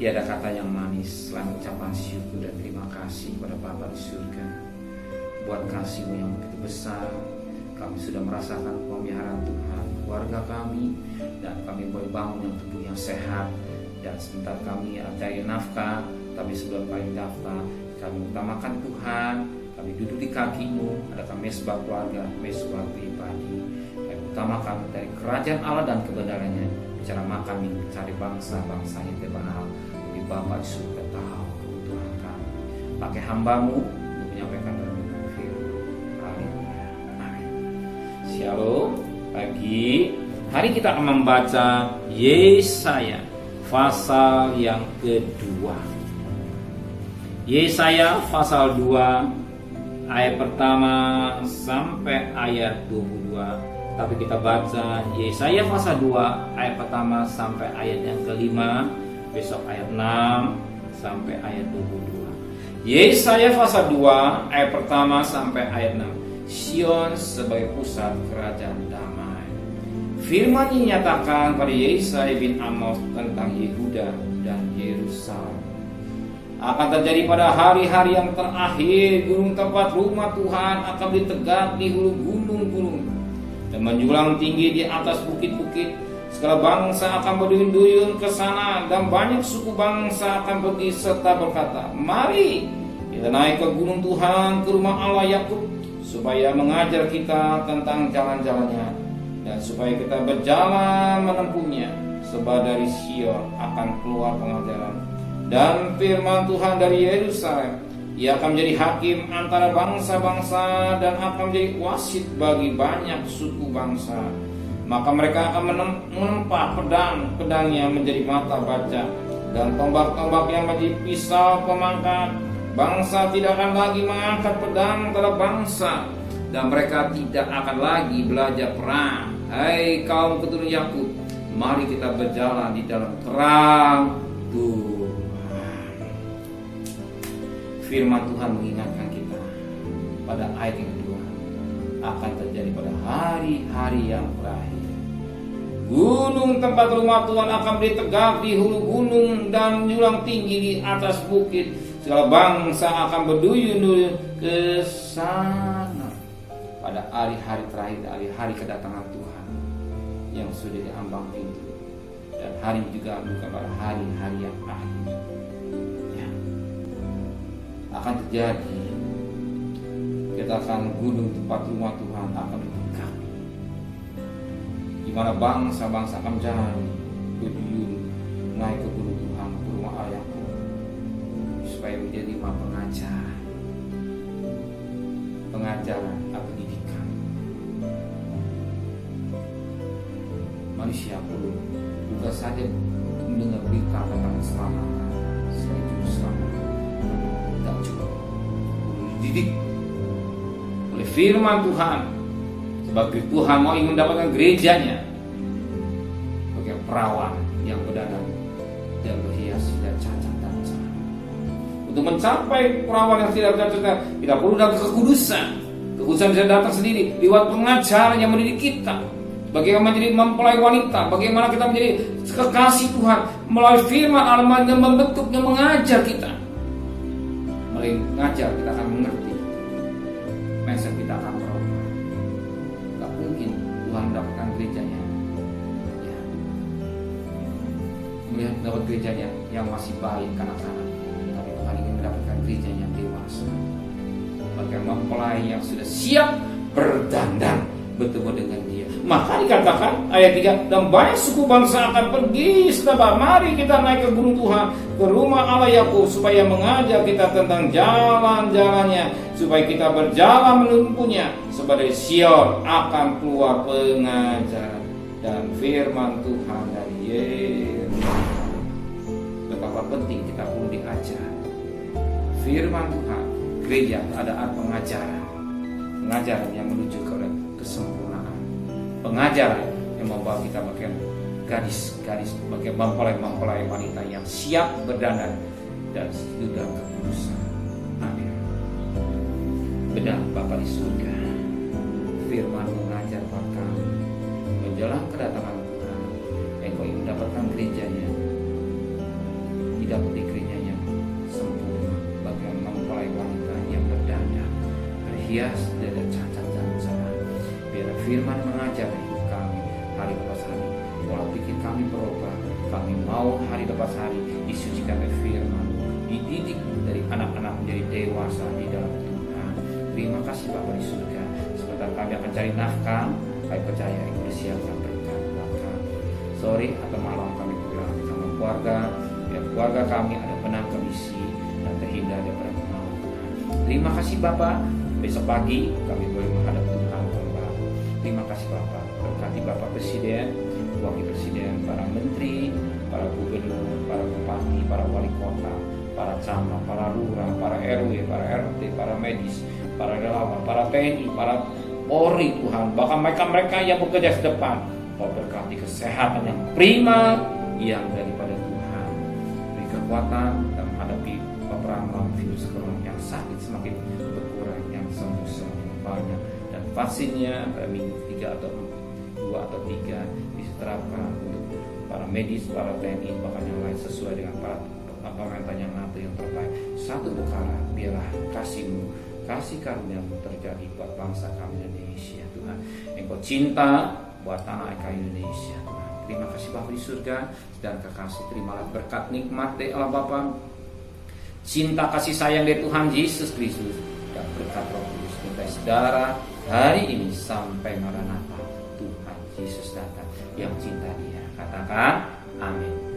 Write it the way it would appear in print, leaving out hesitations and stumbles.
Tiada kata yang manis selain ucapan syukur dan terima kasih kepada Bapa di surga. Buat kasih-Mu yang begitu besar, kami sudah merasakan pemeliharaan Tuhan, keluarga kami, dan kami boleh bangun yang tubuh yang sehat. Dan sebentar kami cari nafkah, tapi sebelum kami daftar, kami utamakan Tuhan. Kami duduk di kaki-Mu, ada mesbah keluarga, mesbah pribadi. Kami utamakan dari kerajaan Allah dan kebenarannya. Bicara makan, minum, cari bangsa-bangsa yang terkenal. Lebih Bapa di surga tahu kebutuhan kami. Pakai hamba-Mu untuk menyampaikan dalam firman. Haleluya. Amin. Shalom. Pagi hari kita akan membaca Yesaya pasal yang kedua. Yesaya pasal 2 ayat pertama sampai ayat 22. Tapi kita baca Yesaya pasal 2 ayat pertama sampai ayat yang kelima, besok ayat 6 sampai ayat 22. Yesaya pasal 2 ayat pertama sampai ayat 6. Sion sebagai pusat kerajaan damai. Firman ini nyatakan pada Yesaya bin Amos tentang Yehuda dan Yerusalem. Akan terjadi pada hari-hari yang terakhir, gunung tempat rumah Tuhan akan ditegak di hulu gunung-gunung dan menjulang tinggi di atas bukit-bukit. Segala bangsa akan berduyun-duyun ke sana, dan banyak suku bangsa akan pergi serta berkata, "Mari kita naik ke gunung Tuhan, ke rumah Allah Yakub, supaya mengajar kita tentang jalan-jalannya, dan supaya kita berjalan menempuhnya. Sebab dari Sion akan keluar pengajaran, dan firman Tuhan dari Yerusalem. Ia akan menjadi hakim antara bangsa-bangsa dan akan menjadi wasit bagi banyak suku bangsa. Maka mereka akan menempa pedang-pedangnya menjadi mata baca, dan tombak-tombaknya menjadi pisau pemangkat. Bangsa tidak akan lagi mengangkat pedang terhadap bangsa, dan mereka tidak akan lagi belajar perang. Hai kaum keturunan Yakub, mari kita berjalan di dalam terang Tuhan." Firman Tuhan mengingatkan kita pada ayat yang kedua, akan terjadi pada hari-hari yang terakhir. Gunung tempat rumah Tuhan akan ditegak di hulu gunung dan menjulang tinggi di atas bukit. Segala bangsa akan berduyun-duyun ke sana. Pada hari-hari terakhir, hari-hari kedatangan Tuhan yang sudah diambang pintu, dan hari juga bukan pada hari-hari yang akhir. Akan terjadi, kita akan gunung tempat rumah Tuhan akan ditegak, di mana bangsa-bangsa akan jalan berduyun naik ke gunung Tuhan, ke rumah ayahku, supaya menjadi pengajaran atau didikan. Manusia perlu bukan saja mendengar berita tentang keselamatan, selain itu selamat, tidak cukup, perlu dididik oleh firman Tuhan. Sebab Tuhan mau ingin mendapatkan gerejanya sebagai perawan yang berdandan dan berhias dan cacat dan cahaya. Untuk mencapai perawan yang tidak cacat, kita perlu datang kekudusan. Kekudusan bisa datang sendiri lewat pengajaran yang mendidik kita. Bagaimana menjadi mempelai wanita, bagaimana kita menjadi kekasih Tuhan melalui firman Allah yang membentuk, yang mengajar kita. Melalui mengajar kita akan mengerti, mindset kita akan berubah. Gak mungkin Tuhan mendapatkan gerejanya, ya, melihat dapat gerejanya yang masih baik kanak-kanak, tapi Tuhan ingin mendapatkan gerejanya yang dewasa, bagi mempelai yang sudah siap berdandan bertemu dengan Dia. Maka dikatakan ayat 3, dan banyak suku bangsa akan pergi setelah, mari kita naik ke gunung Tuhan, ke rumah Allah Yakub, supaya mengajar kita tentang jalan-jalannya, supaya kita berjalan menempuhnya. Sebab dari Sion akan keluar pengajaran dan firman Tuhan dari Yerusalem. Betapa penting kita perlu diajar firman Tuhan. Gereja ada pengajaran yang menuju ke kesempurnaan, pengajaran yang membawa kita bagian gadis-gadis, bagian mempelai wanita yang siap berdandan dan sudah kekudusan. Amin. Benar Bapa di surga, firman mengajar maka menjelang kedatangan Tuhan, engkau ingin mendapatkan gerejanya di tidak putrinya yang sempurna, bagaimana mempelai wanita yang berdandan, berhias dada cacat dan celah. Biar firman mengajar hidup kami hari lepas hari, pola pikir kami berubah. Kami mau hari lepas hari disucikan oleh firman, dididik dari anak-anak menjadi dewasa di dalam Tuhan. Terima kasih Bapa di surga. Sebentar kami akan cari nafkah, kami percaya Engkau siapkan berkat buat kami. Sore atau malam kami pulang sama keluarga, biar keluarga kami ada benang kondisi dan terhindar daripada kemauan Tuhan. Terima kasih Bapak. Besok pagi kami boleh menghadap Tuhan kembali. Terima kasih Bapak. Berkati Bapak Presiden, Wakil Presiden, para menteri, para gubernur, para bupati, para wali kota, para camat, para lurah, para RW, para RT, para medis, para relawan, para TNI, para Polri Tuhan, bahkan mereka yang bekerja di depan. Kau berkati kesehatan yang prima yang daripada Tuhan. Beri kekuatan dalam menghadapi peperangan virus corona yang sakit semakin berkurang, yang sembuh semakin banyak, dan vaksinnya pada minggu 3 atau 2 atau 3 diterapkan untuk para medis, para TNI, bahkan yang lain sesuai dengan pemerintah yang NATO yang terbaik. Satu perkara, biarlah kasih-Mu, kasih karunia-Mu terjadi buat bangsa kami Indonesia Tuhan. Engkau cinta buat tanah air Indonesia Tuhan. Terima kasih Bapa di surga dan kekasih, terimalah berkat nikmat dari Allah Bapa, cinta kasih sayang dari Tuhan Yesus Kristus, dan berkat Roh Kudus menyertai saudara hari ini sampai Maranatha. Tuhan Yesus datang yang cinta Dia. Katakan amin.